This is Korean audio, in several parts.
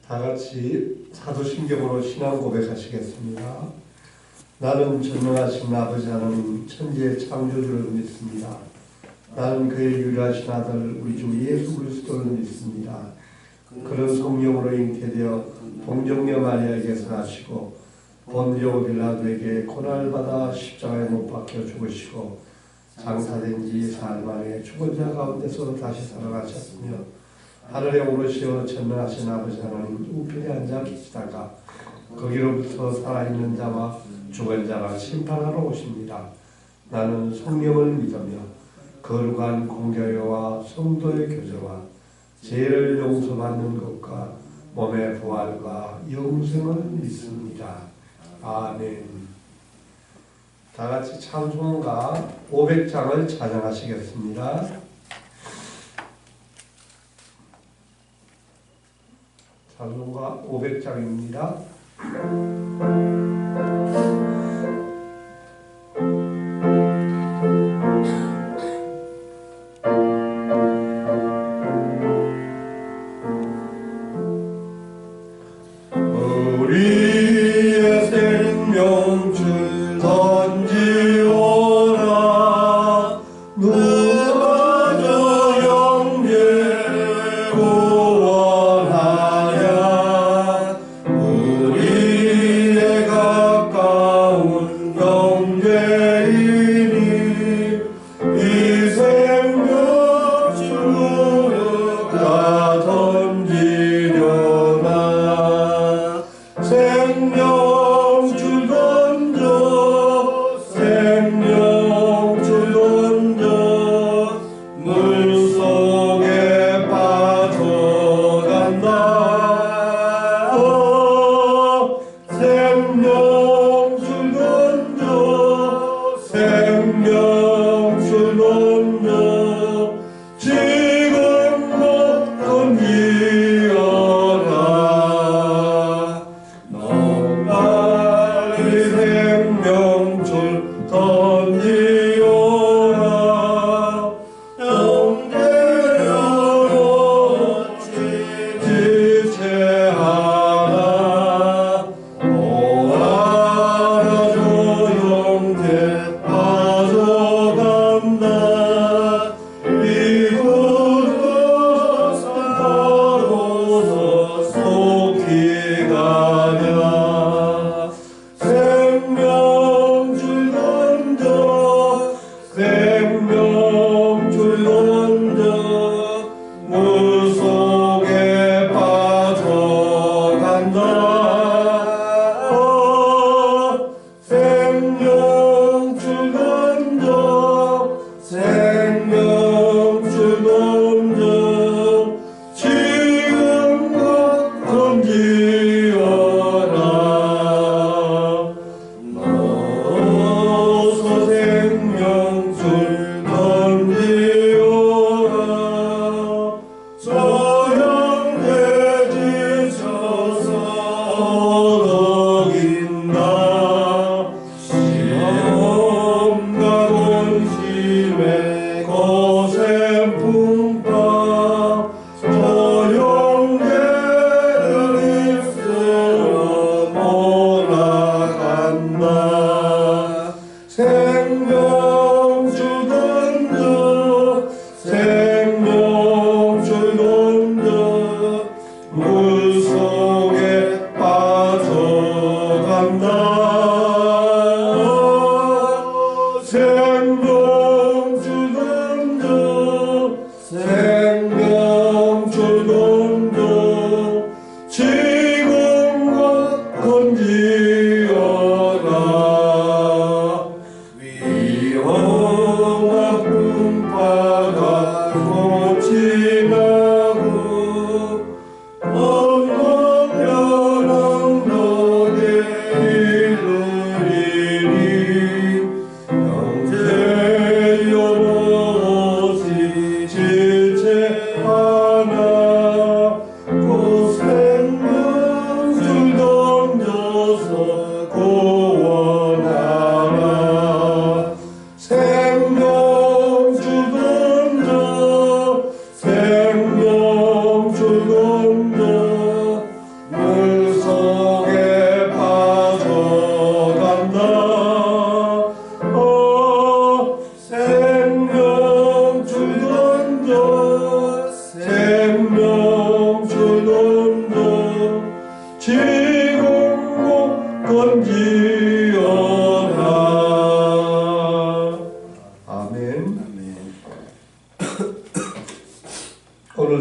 다 같이 사도신경으로 신앙 고백하시겠습니다. 나는 전능하신 아버지 하나님 천지의 창조주를 믿습니다. 나는 그의 유일하신 아들 우리 주 예수 그리스도를 믿습니다. 그는 성령으로 잉태되어 동정녀 마리아에게서 나시고 본디오 빌라도에게 고난을 받아 십자가에 못 박혀 죽으시고 장사된 지 사흘 만에 죽은 자 가운데서 다시 살아나셨으며 하늘에 오르시어 전능하신 아버지 하나님 우편에 앉아 계시다가 거기로부터 살아있는 자와 죽은 자가 심판하러 오십니다. 나는 성령을 믿으며 거룩한 공교회와 성도의 교제와 죄를 용서받는 것과 몸의 부활과 영생을 믿습니다. 아멘. 다 같이 찬송가 500장을 찬양하시겠습니다. 찬송가 500장입니다. 우리의 생명줄 던지오라 누가 저 영계를 구원하랴 우리의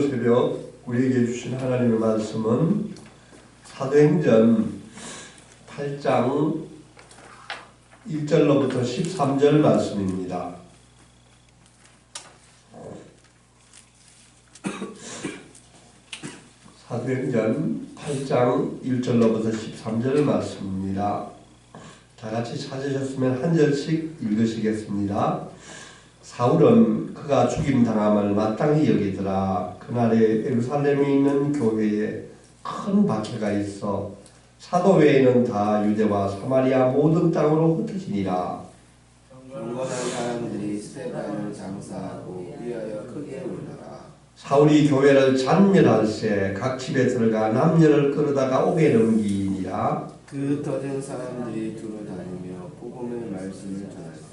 새벽 우리에게 주신 하나님의 말씀은 사도행전 8장 1절로부터 13절 말씀입니다. 사도행전 8장 1절로부터 13절 말씀입니다. 다 같이 찾으셨으면 한 절씩 읽으시겠습니다. 사울은 그가 죽임당함을 마땅히 여기더라. 그날에 예루살렘에 있는 교회에 큰 박해가 있어 사도 외에는 다 유대와 사마리아 모든 땅으로 흩어지니라. 경건한 사람들이 스데반을 장사하고 위하여 크게 울더라. 사울이 교회를 잔멸할세 각 집에 들어가 남녀를 끌어다가 옥에 넘기니라. 그 더된 사람들이 두루 다니며 복음의 말씀을 전하였다.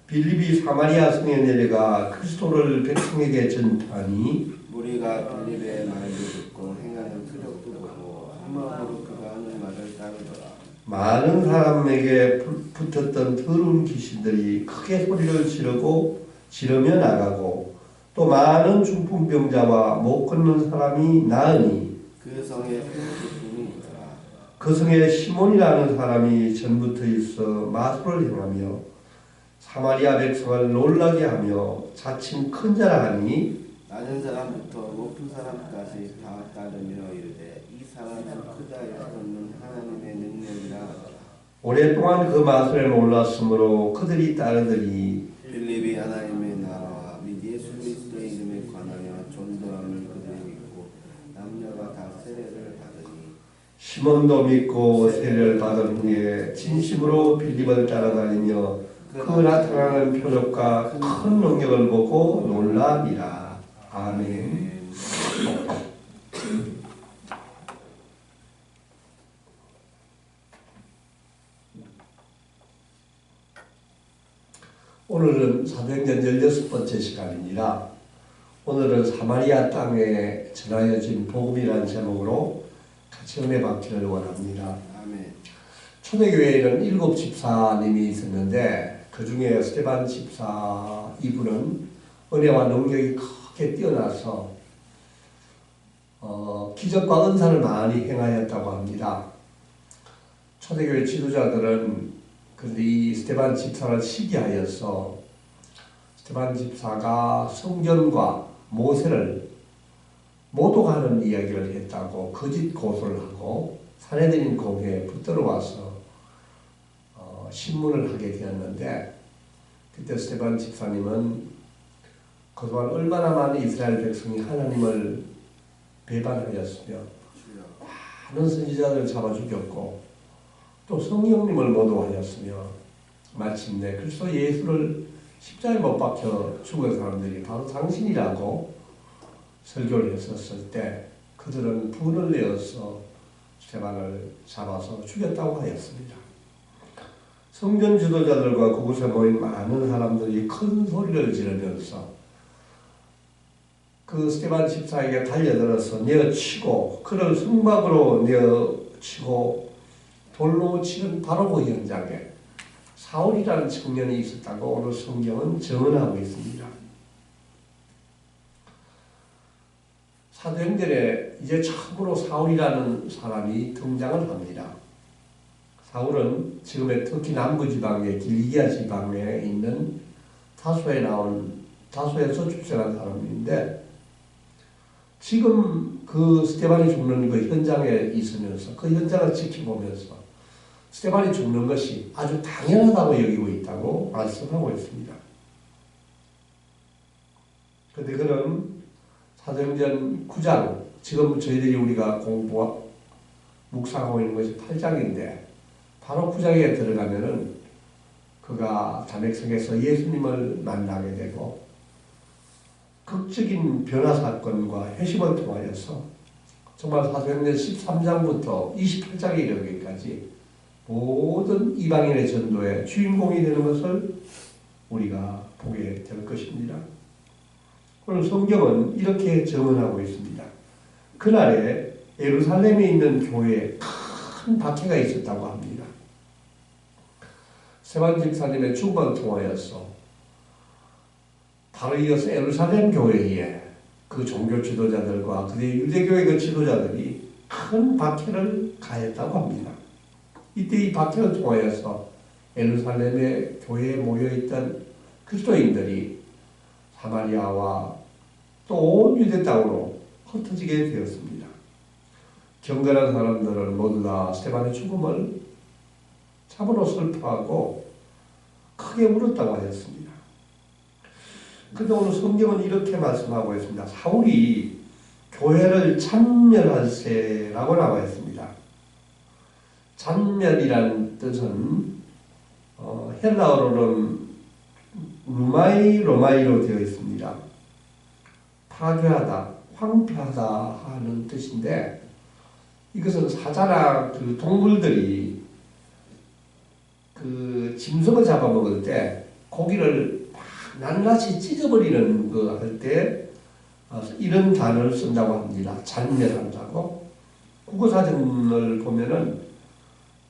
빌립이 사마리아 성에 내려가 그리스도를 백성에게 전파하니 무리가 빌립의 말을 듣고 행하는 표적도 보고 한 마음으로 그가 하는 말을 따르더라. 많은 사람에게 붙었던 더러운 귀신들이 크게 소리를 지르며 나가고 또 많은 중풍병자와 못 걷는 사람이 나으니 그 성에 큰 기쁨이 있더라. 그 성에 시몬이라는 사람이 전부터 있어 마술을 행하며 사마리아 백성을 놀라게 하며 자칭 큰 자라 하니 낮은 사람부터 높은 사람까지 다 따르며 이르되 이 사람은 크다 여서는 하나님의 능력이라 하더라. 오랫동안 그 마술에 놀랐으므로 그들이 따르더니 빌립이 하나님의 나라와 및 예수 그리스도의 이름에 관하여 전도함을 그들이 믿고 남녀가 다 세례를 받으니 시몬도 믿고 세례를 받은 후에 진심으로 빌립을 따라다니며 그 나타나는 표적과 큰 능력을 보고 놀라니라. 아멘. 오늘은 사도행전 16번째 시간입니다. 오늘은 사마리아 땅에 전하여진 복음이라는 제목으로 같이 은혜 받기를 원합니다. 아멘. 초대교회에는 7 집사님이 있었는데 그 중에 스데반 집사 이분은 은혜와 능력이 크게 뛰어나서 기적과 은사를 많이 행하였다고 합니다. 초대교회 지도자들은 그런데 이 스데반 집사를 시기하여서 스데반 집사가 성전과 모세를 모독하는 이야기를 했다고 거짓 고소를 하고 사내들인 공회에 붙들어와서 신문을 하게 되었는데 그때 스데반 집사님은 그동안 얼마나 많은 이스라엘 백성이 하나님을 배반하였으며 많은 선지자들을 잡아 죽였고 또 성령님을 모독하였으며 마침내 그리스도 예수를 십자가에 못 박혀 죽은 사람들이 바로 당신이라고 설교를 했었을 때 그들은 분을 내어서 스데반을 잡아서 죽였다고 하였습니다. 성전 지도자들과 그곳에 모인 많은 사람들이 큰 소리를 지르면서 그 스데반 집사에게 달려들어서 내어치고 그를 성막으로 내어치고 돌로 치는 바로 그 현장에 사울이라는 청년이 있었다고 오늘 성경은 증언하고 있습니다. 사도행전에 이제 처음으로 사울이라는 사람이 등장을 합니다. 사울은 지금의 터키 남부지방의 길리기아 지방에 있는 다소에서 출생한 사람인데 지금 그 스데반이 죽는 그 현장에 있으면서 그 현장을 지켜보면서 스데반이 죽는 것이 아주 당연하다고 여기고 있다고 말씀하고 있습니다. 그런데 그는 사도행전 9장, 지금 저희들이 우리가 묵상하고 있는 것이 8장인데 바로 9장에 들어가면은 그가 다맥성에서 예수님을 만나게 되고 극적인 변화 사건과 회심을 통하여서 정말 사도행전 13장부터 28장에 이르기까지 모든 이방인의 전도의 주인공이 되는 것을 우리가 보게 될 것입니다. 오늘 성경은 이렇게 증언하고 있습니다. 그날에 예루살렘에 있는 교회에 큰 박해가 있었다고 합니다. 스데반 집사님의 죽음을 통하여서 바로 이어서 예루살렘 교회에 그 그 종교 지도자들과 그의 유대교의 그 지도자들이 큰 박해를 가했다고 합니다. 이때 이 박해를 통하여서 예루살렘의 교회에 모여있던 그리스도인들이 사마리아와 또 온 유대 땅으로 흩어지게 되었습니다. 경건한 사람들은 모두 다 스데반의 죽음을 참으로 슬퍼하고 크게 울었다고 하였습니다. 그런데 오늘 성경은 이렇게 말씀하고 있습니다. 사울이 교회를 찬멸할세라고 나와 있습니다. 찬멸이라는 뜻은 헬라어로는 로마이로 되어 있습니다. 파괴하다, 황폐하다 하는 뜻인데 이것은 사자나 그 동물들이 그 짐승을 잡아먹을 때 고기를 낱낱이 찢어버리는 거 할 때 이런 단어를 쓴다고 합니다. 잔멸한다고. 국어사전을 보면은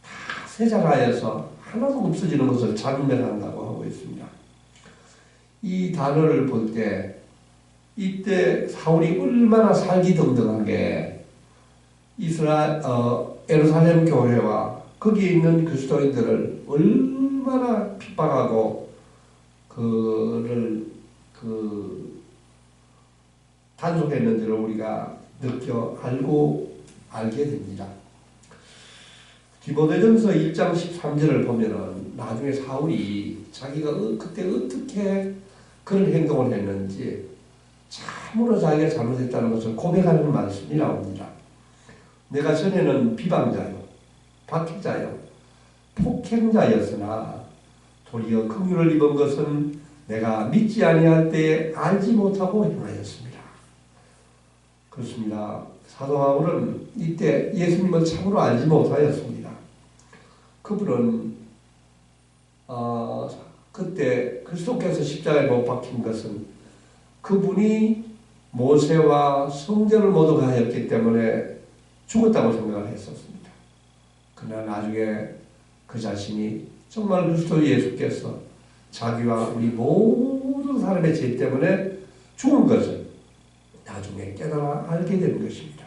다 세자가에서 하나도 없어지는 것을 잔멸한다고 하고 있습니다. 이 단어를 볼 때 이때 사울이 얼마나 살기등등하게 예루살렘 교회와 거기에 있는 그리스도인들을 얼마나 핍박하고 그를 단속했는지를 우리가 알게 됩니다. 디모데전서 1장 13절을 보면은 나중에 사울이 자기가 그때 어떻게 그런 행동을 했는지 참으로 자기가 잘못했다는 것을 고백하는 말씀이 나옵니다. 내가 전에는 비방자요, 박해자요, 폭행자였으나 도리어 긍휼을 입은 것은 내가 믿지 아니할 때에 알지 못하고 행하였습니다. 그렇습니다. 사도 바울은 이때 예수님을 참으로 알지 못하였습니다. 그분은 그때 그리스도께서 십자가에 못 박힌 것은 그분이 모세와 성전을 모두 가했기 때문에 죽었다고 생각을 했었습니다. 그러나 나중에 그 자신이 정말 그리스도 예수께서 자기와 우리 모든 사람의 죄 때문에 죽은 것을 나중에 깨달아 알게 되는 것입니다.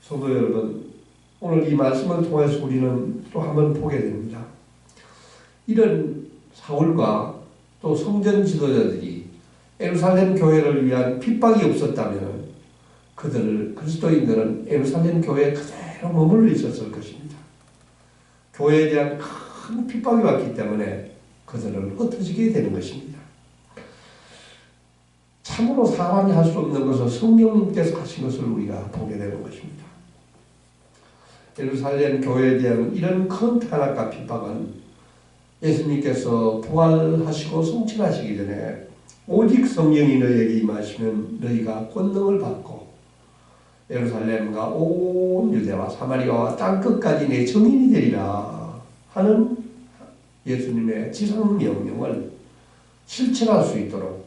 성도 여러분, 오늘 이 말씀을 통해서 우리는 또 한번 보게 됩니다. 이런 사울과 또 성전 지도자들이 예루살렘 교회를 위한 핍박이 없었다면 그리스도인들은 예루살렘 교회에 그대로 머물러 있었을 것입니다. 교회에 대한 큰 핍박이 왔기 때문에 그들은 흩어지게 되는 것입니다. 참으로 사람이 할 수 없는 것을 성령님께서 하신 것을 우리가 보게 되는 것입니다. 예루살렘 교회에 대한 이런 큰 탄압과 핍박은 예수님께서 부활하시고 승천하시기 전에 오직 성령이 너희에게 임하시면 너희가 권능을 받고 예루살렘과 온 유대와 사마리아와 땅끝까지 내 증인이 되리라 하는 예수님의 지상 명령을 실천할 수 있도록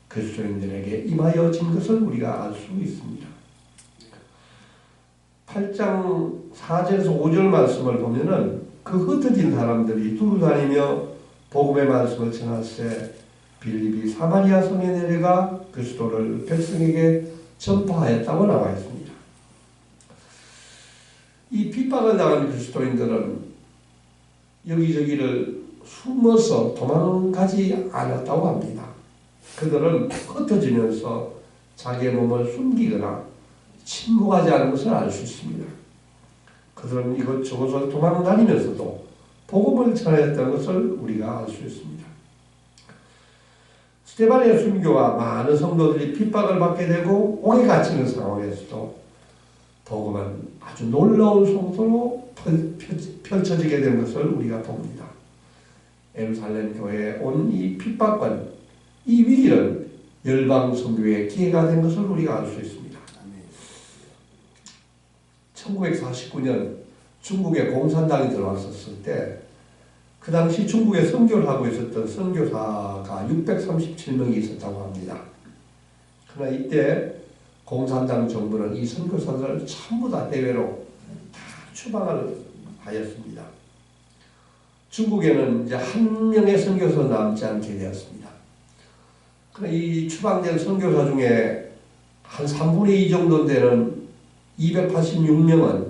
그리스도인들에게 임하여진 것을 우리가 알 수 있습니다. 8장 4절에서 5절 말씀을 보면은 그 흩어진 사람들이 두루 다니며 복음의 말씀을 전할세 빌립이 사마리아 성에 내려가 그리스도를 백성에게 전파하였다고 나와 있습니다. 이 핍박을 당한 그리스도인들은 여기저기를 숨어서 도망가지 않았다고 합니다. 그들은 흩어지면서 자기의 몸을 숨기거나 침묵하지 않은 것을 알 수 있습니다. 그들은 이것저것을 도망다니면서도 복음을 전했다는 것을 우리가 알 수 있습니다. 스데반의 순교와 많은 성도들이 핍박을 받게 되고 옥에 갇히는 상황에서도 복음은 아주 놀라운 속도로 펼쳐지게 된 것을 우리가 봅니다. 예루살렘 교회에 온 이 핍박과 이 위기는 열방 선교의 기회가 된 것을 우리가 알 수 있습니다. 1949년 중국에 공산당이 들어왔었을 때 그 당시 중국에 선교를 하고 있었던 선교사가 637명이 있었다고 합니다. 그러나 이때 공산당 정부는 이 선교사들을 전부 다 해외로 다 추방을 하였습니다. 중국에는 이제 한 명의 선교사 남지 않게 되었습니다. 이 추방된 선교사 중에 한 3분의 2 정도 되는 286명은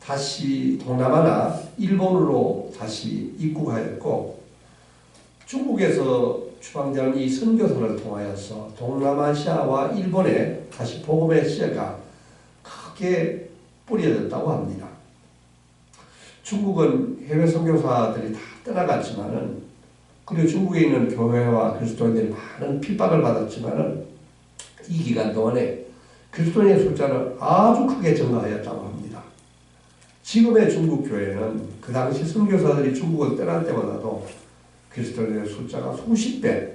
다시 동남아나 일본으로 다시 입국하였고, 중국에서 추방된 이 선교사를 통하여서 동남아시아와 일본에 다시 복음의 씨가 크게 뿌려졌다고 합니다. 중국은 해외 선교사들이 다 떠나갔지만은, 그리고 중국에 있는 교회와 그리스도인들이 많은 핍박을 받았지만은 이 기간 동안에 그리스도인의 숫자는 아주 크게 증가하였다고 합니다. 지금의 중국 교회는 그 당시 선교사들이 중국을 떠날 때보다도 그리스도인의 숫자가 수십 배,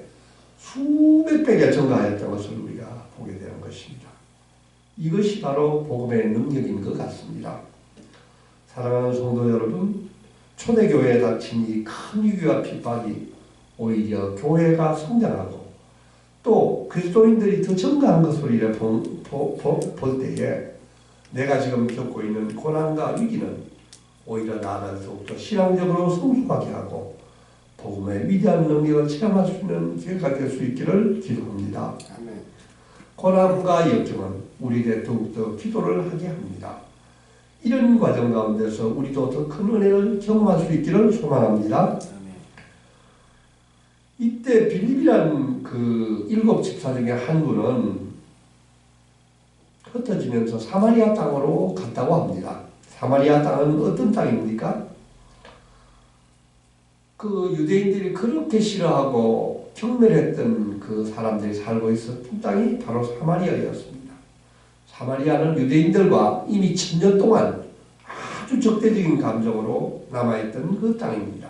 수백 배가 증가하였던 것을 우리가 보게 되는 것입니다. 이것이 바로 복음의 능력인 것 같습니다. 사랑하는 성도 여러분, 초대교회에 닥친 이 큰 위기와 핍박이 오히려 교회가 성장하고 또 그리스도인들이 더 증가한 것을 볼 때에 내가 지금 겪고 있는 고난과 위기는 오히려 나를 더욱더 신앙적으로 성숙하게 하고 복음의 위대한 능력을 체험할 수 있는 기회가 될 수 있기를 기도합니다. 아멘. 고난과 역경은 우리에게 더욱더 기도를 하게 합니다. 이런 과정 가운데서 우리도 더 큰 은혜를 경험할 수 있기를 소망합니다. 이때 빌립이라는 그 7 집사 중에 한 분은 흩어지면서 사마리아 땅으로 갔다고 합니다. 사마리아 땅은 어떤 땅입니까? 그 유대인들이 그렇게 싫어하고 경멸했던 그 사람들이 살고 있었던 땅이 바로 사마리아였습니다. 사마리아는 유대인들과 이미 1000년 동안 아주 적대적인 감정으로 남아있던 그 땅입니다.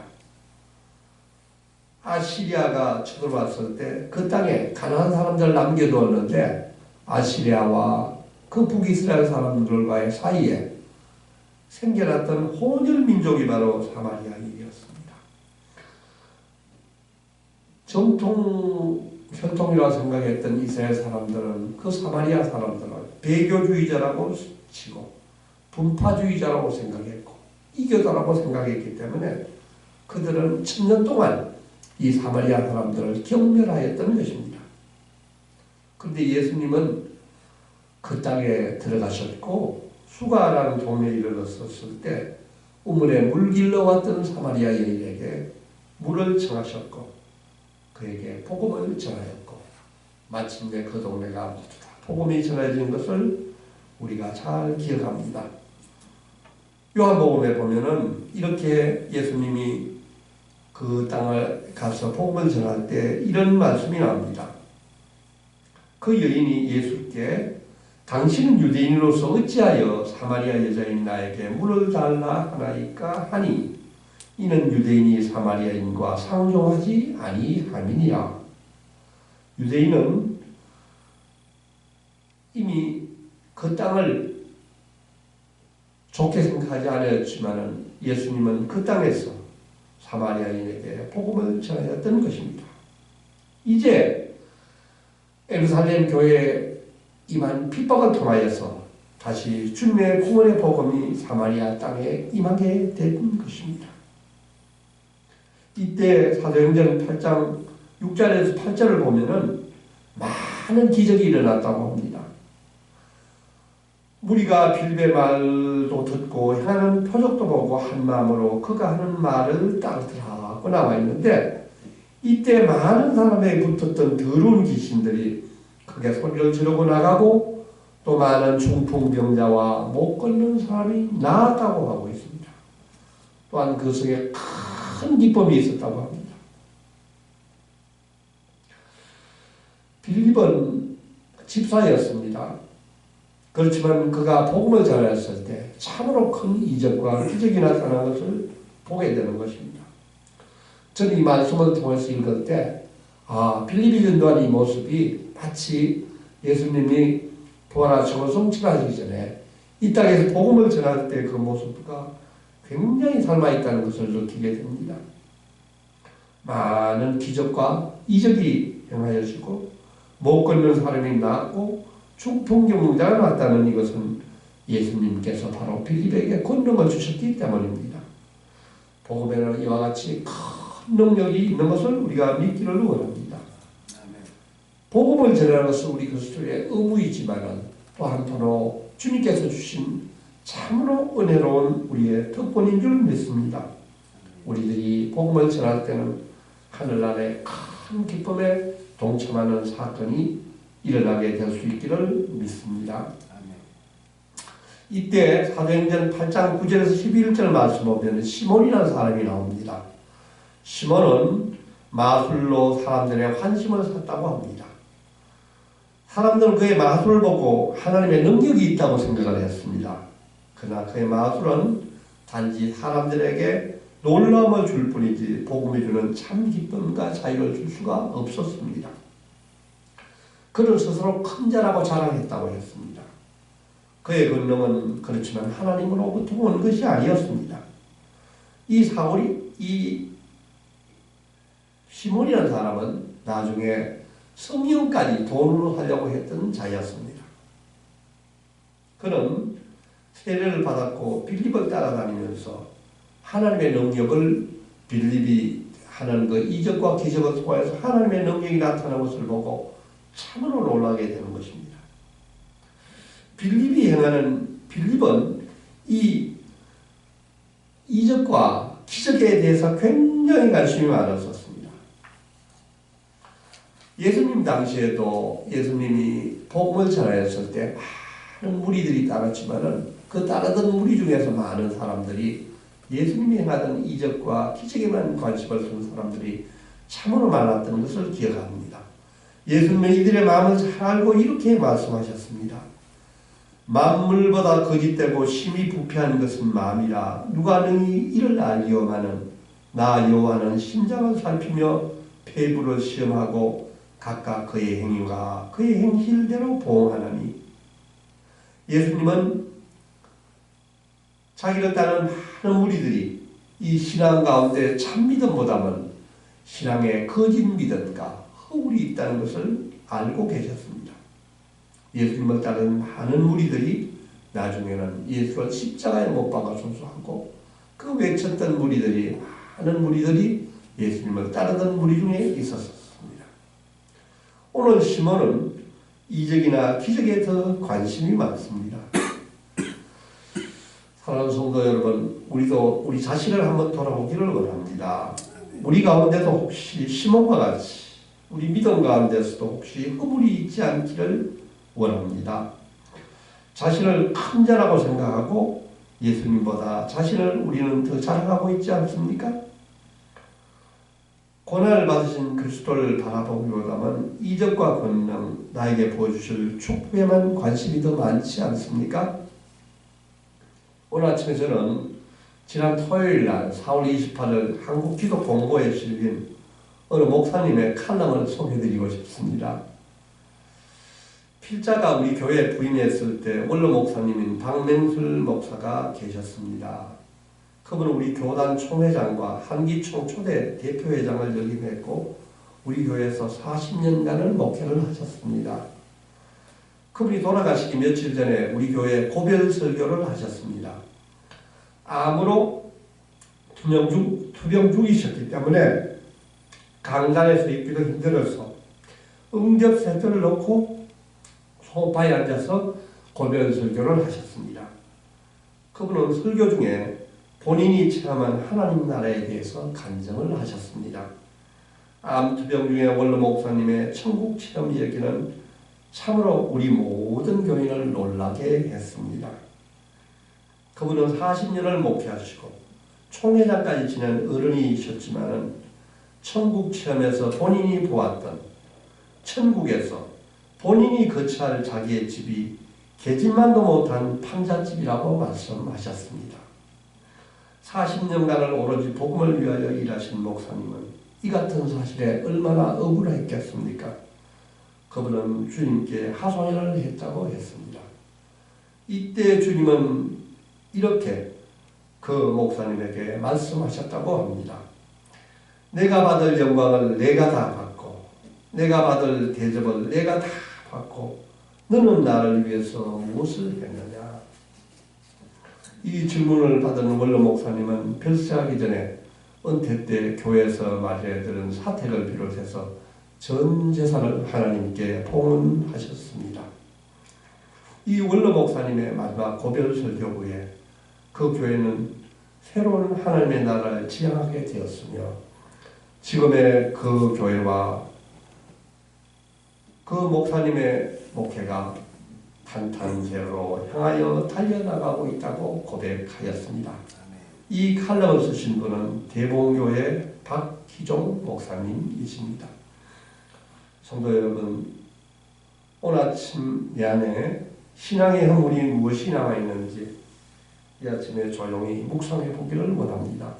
아시리아가 쳐들어왔을 때 그 땅에 가난한 사람들을 남겨두었는데 아시리아와 그 북이스라엘 사람들과의 사이에 생겨났던 혼혈 민족이 바로 사마리아인이었습니다. 정통 혈통이라고 생각했던 이스라엘 사람들은 그 사마리아 사람들을 배교주의자라고 치고 분파주의자라고 생각했고 이교도라고 생각했기 때문에 그들은 1000년 동안 이 사마리아 사람들을 경멸하였던 것입니다. 그런데 예수님은 그 땅에 들어가셨고 수가라는 동네에 이르렀을 때 우물에 물 길러 왔던 사마리아 여인에게 물을 청하셨고 그에게 복음을 전하였고 마침내 그 동네가 모두 다 복음이 전해진 것을 우리가 잘 기억합니다. 요한복음에 보면은 이렇게 예수님이 그 땅을 가서 복음을 전할 때 이런 말씀이 나옵니다. 그 여인이 예수께 당신은 유대인으로서 어찌하여 사마리아 여자인 나에게 물을 달라 하나이까 하니 이는 유대인이 사마리아인과 상종하지 아니함이니라. 유대인은 이미 그 땅을 좋게 생각하지 않았지만 예수님은 그 땅에서 사마리아인에게 복음을 전하였던 것입니다. 이제 예루살렘 교회에 임한 핍박을 통하여서 다시 주님의 구원의 복음이 사마리아 땅에 임하게 된 것입니다. 이때 사도행전 8장 6절에서 8절을 보면은 많은 기적이 일어났다고 합니다. 무리가 빌립의 말도 듣고 행하는 표적도 보고 한 마음으로 그가 하는 말을 따르더라고 나와 있는데 이때 많은 사람에게 붙었던 더러운 귀신들이 크게 소리를 지르고 나가고 또 많은 중풍병자와 못 걷는 사람이 나았다고 하고 있습니다. 또한 그 속에 큰 기쁨이 있었다고 합니다. 빌립은 집사였습니다. 그렇지만 그가 복음을 전했을 때 참으로 큰 이적과 기적이 나타난 것을 보게 되는 것입니다. 저는 이 말씀을 통해서 읽을 때 빌립이 전도한 이 모습이 마치 예수님이 부활하시고 성취하시기 전에 이 땅에서 복음을 전할 때 그 모습과 굉장히 닮아있다는 것을 느끼게 됩니다. 많은 기적과 이적이 행하여지고 못 걷는 사람이 나았고 중풍병자가 났다는 이것은 예수님께서 바로 빌립에게 권능을 주셨기 때문입니다. 복음에는 이와 같이 큰 능력이 있는 것을 우리가 믿기를 원합니다. 복음을 전하는 것은 우리 그리스도의 의무이지만은 또 한편으로 주님께서 주신 참으로 은혜로운 우리의 특권인 줄 믿습니다. 우리들이 복음을 전할 때는 하늘나라의 큰 기쁨에 동참하는 사건이 일어나게 될 수 있기를 믿습니다. 이때 사도행전 8장 9절에서 11절 말씀 보면 시몬이라는 사람이 나옵니다. 시몬은 마술로 사람들의 환심을 샀다고 합니다. 사람들은 그의 마술을 보고 하나님의 능력이 있다고 생각을 했습니다. 그러나 그의 마술은 단지 사람들에게 놀라움을 줄 뿐이지 복음이 주는 참 기쁨과 자유를 줄 수가 없었습니다. 그는 스스로 큰 자라고 자랑했다고 했습니다. 그의 권능은 그렇지만 하나님으로부터 온 것이 아니었습니다. 이 시몬이라는 사람은 나중에 성령까지 돈으로 하려고 했던 자였습니다. 그는 세례를 받았고 빌립을 따라다니면서 하나님의 능력을 빌립이 하는 그 이적과 기적을 통해서 하나님의 능력이 나타나는 것을 보고 참으로 놀라게 되는 것입니다. 빌립은 이 이적과 기적에 대해서 굉장히 관심이 많았었습니다. 예수님 당시에도 예수님이 복음을 전하였을 때 많은 무리들이 따랐지만은 그 따르던 무리 중에서 많은 사람들이 예수님이 행하던 이적과 기적에만 관심을 둔 사람들이 참으로 많았던 것을 기억합니다. 예수님은 이들의 마음을 잘 알고 이렇게 말씀하셨습니다. 만물보다 거짓되고 심히 부패한 것은 마음이라 누가 능히 이를 알리오마는 나 여호와는 심장을 살피며 폐부를 시험하고 각각 그의 행위와 그의 행실대로 보응하나니. 예수님은 자기를 따르는 많은 무리들이 이 신앙 가운데 참 믿음보다는 신앙의 거짓 믿음과 허울이 있다는 것을 알고 계셨습니다. 예수님을 따르는 많은 무리들이 나중에는 예수를 십자가에 못 박아 순수하고 그 외쳤던 무리들이 많은 무리들이 예수님을 따르던 무리 중에 있었습니다. 오늘 시몬은 이적이나 기적에 더 관심이 많습니다. 사랑하는 성도 여러분, 우리도 우리 자신을 한번 돌아보기를 원합니다. 우리 가운데도 혹시 시몬과 같이 우리 믿음 가운데서도 혹시 허물이 있지 않기를 원합니다. 자신을 큰 자라고 생각하고 예수님보다 자신을 우리는 더 자랑하고 있지 않습니까? 고난을 받으신 그리스도를 바라보기보다는 이적과 권능, 나에게 보여주실 축복에만 관심이 더 많지 않습니까? 오늘 아침에 저는 지난 토요일 날 4월 28일 한국기독공보에 실린 어느 목사님의 칼럼을 소개해드리고 싶습니다. 필자가 우리 교회에 부임했을 때 원로 목사님인 박맹술 목사가 계셨습니다. 그분은 우리 교단 총회장과 한기총 초대 대표회장을 역임했고 우리 교회에서 40년간을 목회를 하셨습니다. 그분이 돌아가시기 며칠 전에 우리 교회에 고별 설교를 하셨습니다. 암으로 투병 중이셨기 때문에 강단에서 있기도 힘들어서 응접세트를 놓고 소파에 앉아서 고별 설교를 하셨습니다. 그분은 설교 중에 본인이 체험한 하나님 나라에 대해서 간증을 하셨습니다. 암투병 중에 원로 목사님의 천국 체험 이야기는 참으로 우리 모든 교인을 놀라게 했습니다. 그분은 40년을 목회하시고 총회장까지 지낸 어른이셨지만 천국 체험에서 본인이 보았던 천국에서 본인이 거처할 자기의 집이 계집만도 못한 판잣집이라고 말씀하셨습니다. 40년간을 오로지 복음을 위하여 일하신 목사님은 이 같은 사실에 얼마나 억울했겠습니까? 그분은 주님께 하소연을 했다고 했습니다. 이때 주님은 이렇게 그 목사님에게 말씀하셨다고 합니다. 내가 받을 영광을 내가 다 받고 내가 받을 대접을 내가 다 받고 너는 나를 위해서 무엇을 했느냐? 이 질문을 받은 원로 목사님은 별세하기 전에 은퇴 때 교회에서 맞이해 들은 사택을 비롯해서 전 재산을 하나님께 봉헌하셨습니다. 이 원로 목사님의 마지막 고별 설교 후에 그 교회는 새로운 하나님의 나라를 지향하게 되었으며 지금의 그 교회와 그 목사님의 목회가 탄탄제로 향하여 달려나가고 있다고 고백하였습니다. 이 칼럼을 쓰신 분은 대봉교회 박희종 목사님이십니다. 성도 여러분, 오늘 아침 내 안에 신앙의 허물이 무엇이 남아있는지 이 아침에 조용히 묵상해 보기를 원합니다.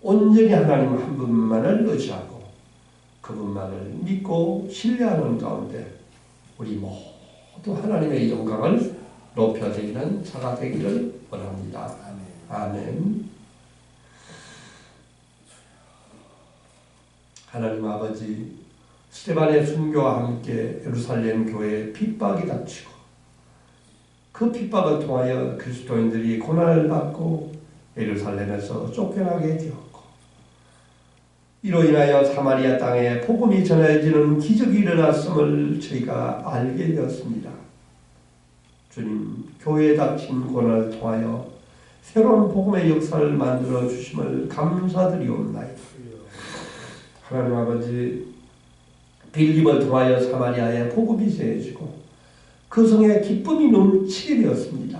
온전히 하나님 한 분만을 의지하고 그분만을 믿고 신뢰하는 가운데 우리 모두 하나님의 영광을 높여드리는 자가 되기를 원합니다. 아멘. 하나님 아버지, 스데반의 순교와 함께 예루살렘 교회에 핍박이 닥치고 그 핍박을 통하여 그리스도인들이 고난을 받고 예루살렘에서 쫓겨나게 되었고 이로 인하여 사마리아 땅에 복음이 전해지는 기적이 일어났음을 저희가 알게 되었습니다. 주님, 교회에 닥친 고난을 통하여 새로운 복음의 역사를 만들어 주심을 감사드리옵나이다. 하나님 아버지, 빌립을 통하여 사마리아에 복음이 전해지고 그 성에 기쁨이 넘치게 되었습니다.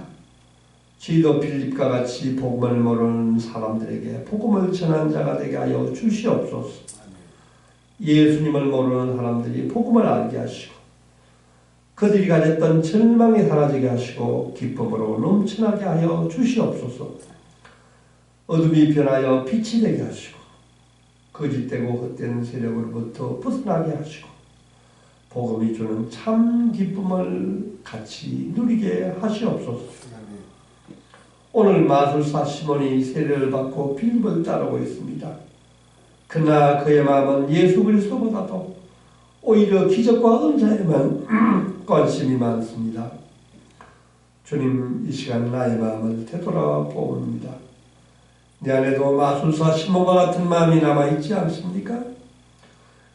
저희도 빌립과 같이 복음을 모르는 사람들에게 복음을 전한 자가 되게 하여 주시옵소서. 예수님을 모르는 사람들이 복음을 알게 하시고 그들이 가졌던 절망이 사라지게 하시고 기쁨으로 넘쳐나게 하여 주시옵소서. 어둠이 변하여 빛이 되게 하시고 거짓되고 헛된 세력으로부터 벗어나게 하시고 복음이 주는 참 기쁨을 같이 누리게 하시옵소서. 오늘 마술사 시몬이 세례를 받고 빌립을 따르고 있습니다. 그러나 그의 마음은 예수 그리스도보다도 오히려 기적과 은사에만 관심이 많습니다. 주님, 이 시간 나의 마음을 되돌아봅니다. 내 안에도 마술사 시몬과 같은 마음이 남아있지 않습니까?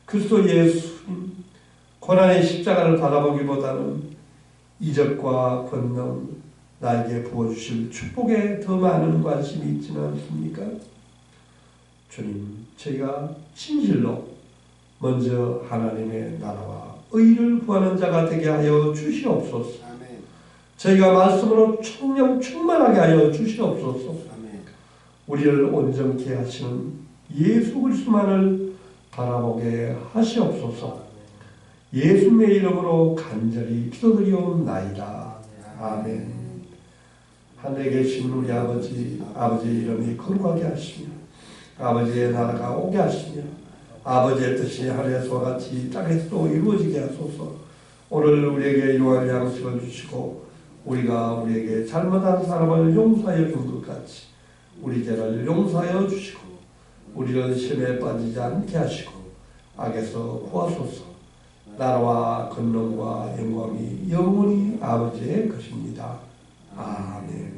그리스도 예수님, 고난의 십자가를 바라보기보다는 이적과 권능, 나에게 부어주실 축복에 더 많은 관심이 있지는 않습니까? 주님, 저희가 진실로 먼저 하나님의 나라와 의를 구하는 자가 되게 하여 주시옵소서. 아멘. 저희가 말씀으로 총명 충만하게 하여 주시옵소서. 아멘. 우리를 온전케 하시는 예수 그리스도만을 바라보게 하시옵소서. 예수님의 이름으로 간절히 기도드리옵나이다. 아멘. 하늘에 계신 우리 아버지, 아버지의 이름이 거룩하게 하시며 아버지의 나라가 오게 하시며 아버지의 뜻이 하늘에서와 같이 땅에서도 이루어지게 하소서. 오늘 우리에게 요할 양식을 주시고 우리가 우리에게 잘못한 사람을 용서하여 준 것 같이 우리 죄를 용서하여 주시고 우리를 시험에 빠지지 않게 하시고 악에서 구하소서. 나라와 권능과 영광이 영원히 아버지의 것입니다. 아멘.